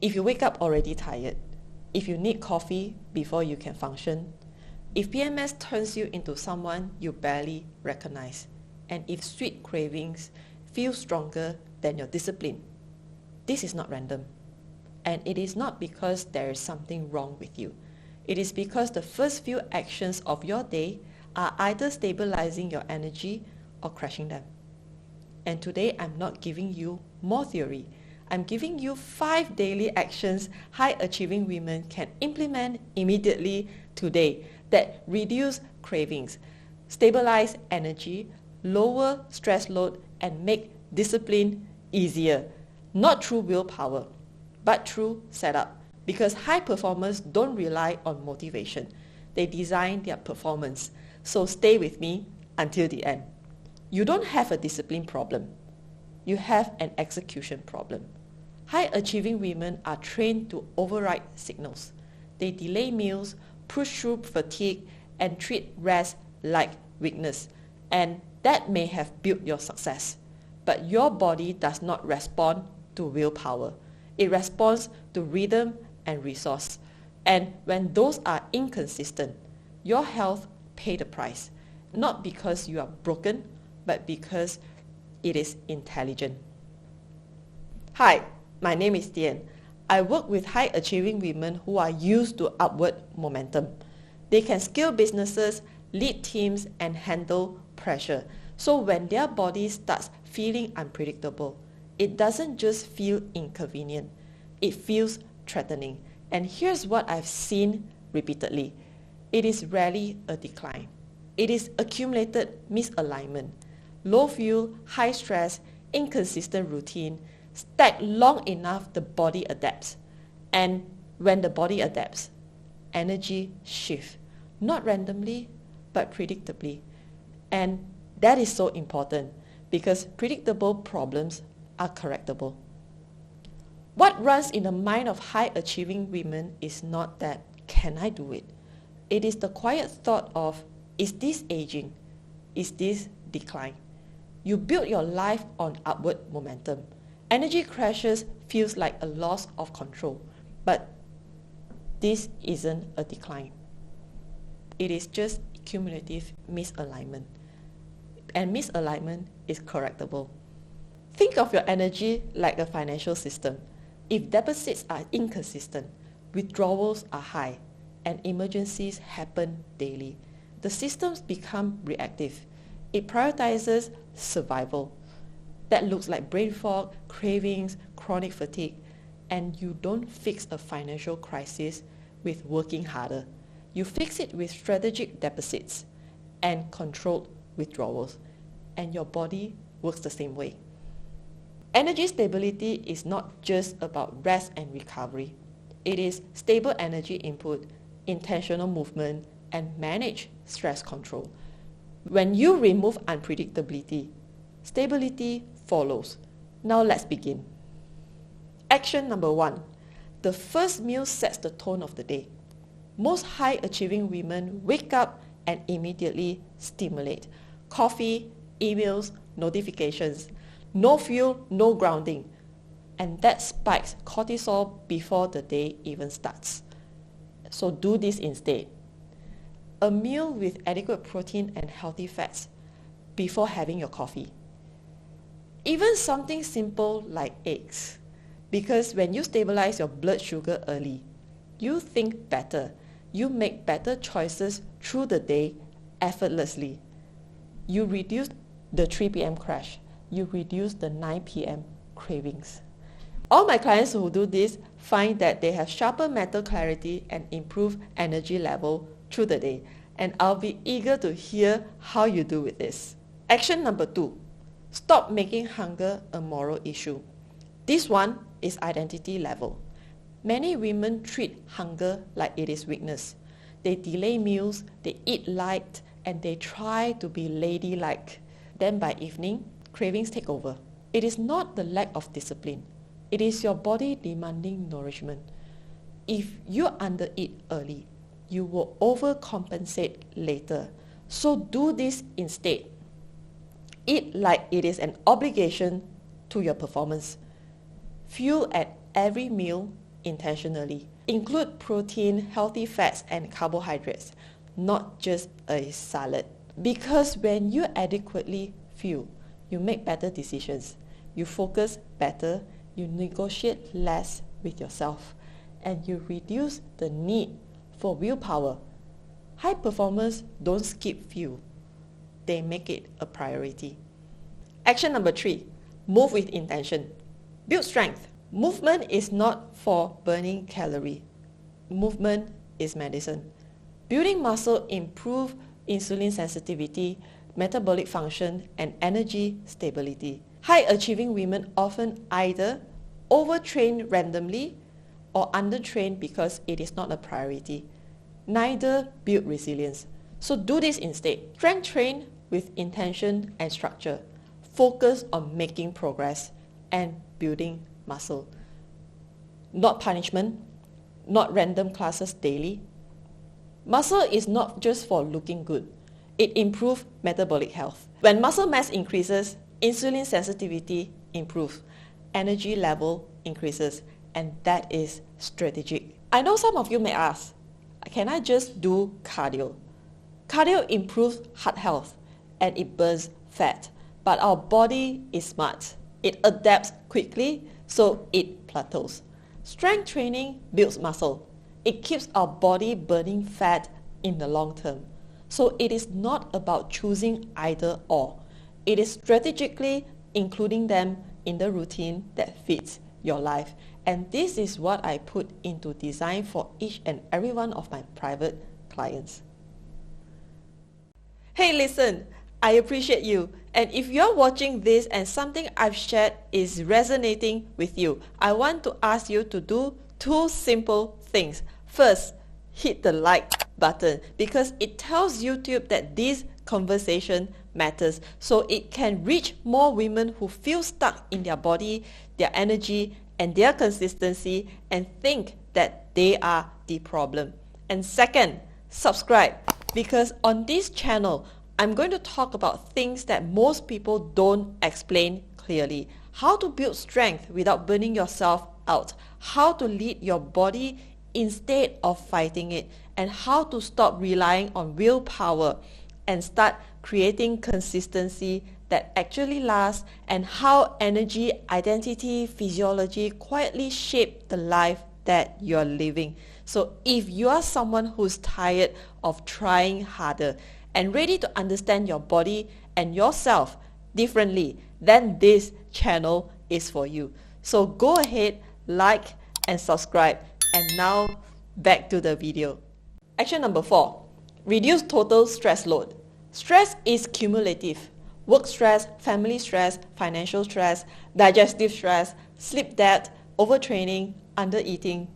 If you wake up already tired, if you need coffee before you can function, if PMS turns you into someone you barely recognize, and if sweet cravings feel stronger than your discipline, this is not random. And it is not because there is something wrong with you. It is because the first few actions of your day are either stabilizing your energy or crashing them. And today I'm not giving you more theory. I'm giving you 5 daily actions high-achieving women can implement immediately today that reduce cravings, stabilize energy, lower stress load, and make discipline easier. Not through willpower, but through setup. Because high performers don't rely on motivation. They design their performance. So stay with me until the end. You don't have a discipline problem. You have an execution problem. High-achieving women are trained to override signals. They delay meals, push through fatigue, and treat rest like weakness. And that may have built your success. But your body does not respond to willpower. It responds to rhythm and resource. And when those are inconsistent, your health pays the price. Not because you are broken, but because it is intelligent. Hi, my name is Tian. I work with high-achieving women who are used to upward momentum. They can scale businesses, lead teams, and handle pressure. So when their body starts feeling unpredictable, it doesn't just feel inconvenient, it feels threatening. And here's what I've seen repeatedly. It is rarely a decline. It is accumulated misalignment. Low fuel, high stress, inconsistent routine, stacked long enough the body adapts. And when the body adapts, energy shifts. Not randomly, but predictably. And that is so important because predictable problems are correctable. What runs in the mind of high-achieving women is not that, can I do it? It is the quiet thought of, is this aging? Is this decline? You build your life on upward momentum. Energy crashes feels like a loss of control, but this isn't a decline. It is just cumulative misalignment. And misalignment is correctable. Think of your energy like a financial system. If deficits are inconsistent, withdrawals are high, and emergencies happen daily, the systems become reactive. It prioritizes survival. That looks like brain fog, cravings, chronic fatigue, and you don't fix a financial crisis with working harder. You fix it with strategic deficits and controlled withdrawals, and your body works the same way. Energy stability is not just about rest and recovery. It is stable energy input, intentional movement, and managed stress control. When you remove unpredictability, stability follows. Now let's begin. Action number 1. The first meal sets the tone of the day. Most high-achieving women wake up and immediately stimulate. Coffee, emails, notifications. No fuel, no grounding. And that spikes cortisol before the day even starts. So do this instead. A meal with adequate protein and healthy fats before having your coffee. Even something simple like eggs. Because when you stabilize your blood sugar early, you think better. You make better choices through the day effortlessly. You reduce the 3 p.m. crash. You reduce the 9 p.m. cravings. All my clients who do this find that they have sharper mental clarity and improved energy level through the day. And I'll be eager to hear how you do with this. Action number 2. Stop making hunger a moral issue. This one is identity level. Many women treat hunger like it is weakness. They delay meals, they eat light, and they try to be ladylike. Then by evening, cravings take over. It is not the lack of discipline. It is your body demanding nourishment. If you undereat early, you will overcompensate later. So do this instead. Eat like it is an obligation to your performance. Fuel at every meal intentionally. Include protein, healthy fats, and carbohydrates, not just a salad. Because when you adequately fuel, you make better decisions, you focus better, you negotiate less with yourself, and you reduce the need for willpower. High performers don't skip fuel. They make it a priority. Action number 3, move with intention. Build strength. Movement is not for burning calorie. Movement is medicine. Building muscle improves insulin sensitivity, metabolic function, and energy stability. High-achieving women often either overtrain randomly or undertrain because it is not a priority. Neither build resilience. So do this instead. Strength train with intention and structure. Focus on making progress and building muscle. Not punishment, not random classes daily. Muscle is not just for looking good. It improves metabolic health. When muscle mass increases, insulin sensitivity improves, energy level increases, and that is strategic. I know some of you may ask, can I just do cardio? Cardio improves heart health and it burns fat, but our body is smart. It adapts quickly, so it plateaus. Strength training builds muscle. It keeps our body burning fat in the long term. So it is not about choosing either or. It is strategically including them in the routine that fits your life. And this is what I put into design for each and every one of my private clients. Hey, listen, I appreciate you. And if you're watching this and something I've shared is resonating with you, I want to ask you to do 2 simple things. First, hit the like button because it tells YouTube that this conversation matters, so it can reach more women who feel stuck in their body, their energy, and their consistency and think that they are the problem. And second, subscribe, because on this channel, I'm going to talk about things that most people don't explain clearly. How to build strength without burning yourself out. How to lead your body instead of fighting it. And how to stop relying on willpower and start creating consistency that actually lasts, and how energy, identity, physiology quietly shape the life that you're living. So if you are someone who's tired of trying harder and ready to understand your body and yourself differently, then this channel is for you. So go ahead, like and subscribe. And now back to the video. Action number 4, reduce total stress load. Stress is cumulative. Work stress, family stress, financial stress, digestive stress, sleep debt, overtraining, undereating.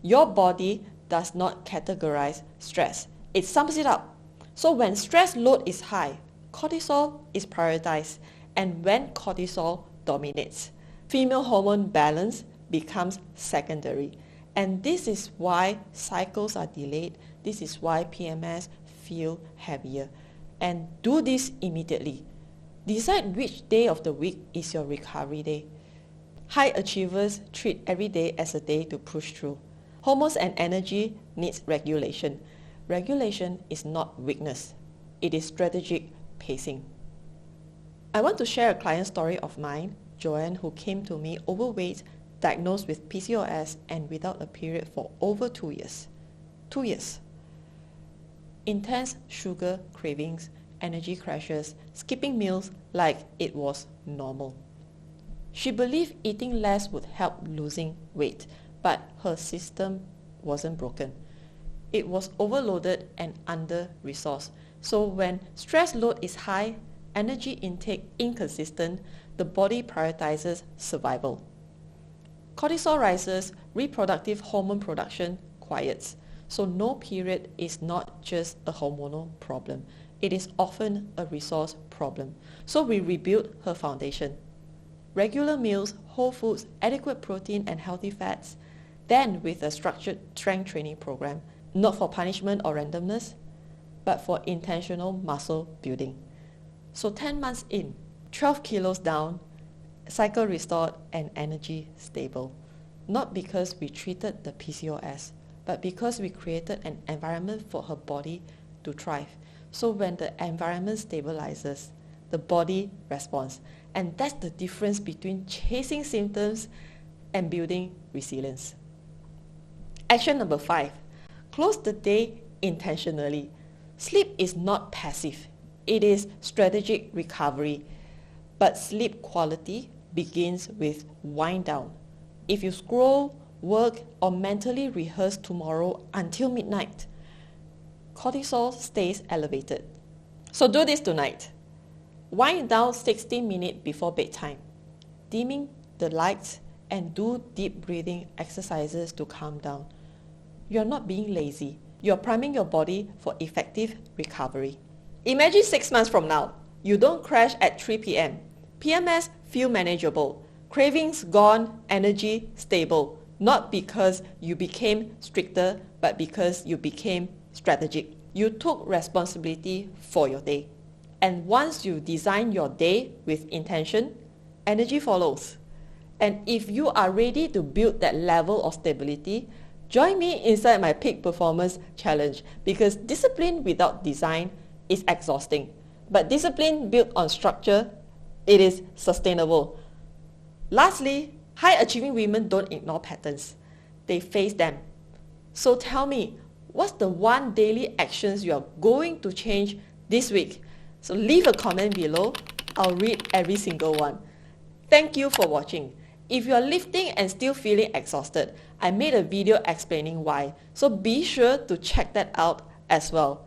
Your body does not categorize stress. It sums it up. So when stress load is high, cortisol is prioritized, and when cortisol dominates, female hormone balance becomes secondary. And this is why cycles are delayed. This is why PMS feel heavier. And do this immediately. Decide which day of the week is your recovery day. High achievers treat every day as a day to push through. Hormones and energy needs regulation. Regulation is not weakness. It is strategic pacing. I want to share a client story of mine, Joanne, who came to me overweight, diagnosed with PCOS and without a period for over 2 years. 2 years. Intense sugar cravings, energy crashes, skipping meals like it was normal. She believed eating less would help losing weight, but her system wasn't broken. It was overloaded and under-resourced. So when stress load is high, energy intake inconsistent, the body prioritizes survival. Cortisol rises, reproductive hormone production quiets. So no period is not just a hormonal problem. It is often a resource problem. So we rebuilt her foundation. Regular meals, whole foods, adequate protein and healthy fats. Then with a structured strength training program, not for punishment or randomness, but for intentional muscle building. So 10 months in, 12 kilos down, cycle restored and energy stable. not because we treated the PCOS, but because we created an environment for her body to thrive. So when the environment stabilizes, the body responds. And that's the difference between chasing symptoms and building resilience. Action number 5, close the day intentionally. Sleep is not passive, it is strategic recovery. But sleep quality begins with wind down. If you scroll, work, or mentally rehearse tomorrow until midnight, cortisol stays elevated. So do this tonight. Wind down 60 minutes before bedtime, dimming the lights, and do deep breathing exercises to calm down. You're not being lazy. You're priming your body for effective recovery. Imagine 6 months from now, you don't crash at 3 p.m. PMS feel manageable. Cravings gone, energy stable. Not because you became stricter, but because you became strategic. You took responsibility for your day. And once you design your day with intention, energy follows. And if you are ready to build that level of stability, join me inside my Peak Performance Challenge, because discipline without design is exhausting. But discipline built on structure, it is sustainable. Lastly, high-achieving women don't ignore patterns. They face them. So tell me, what's the one daily actions you are going to change this week? So leave a comment below. I'll read every single one. Thank you for watching. If you are lifting and still feeling exhausted, I made a video explaining why. So be sure to check that out as well.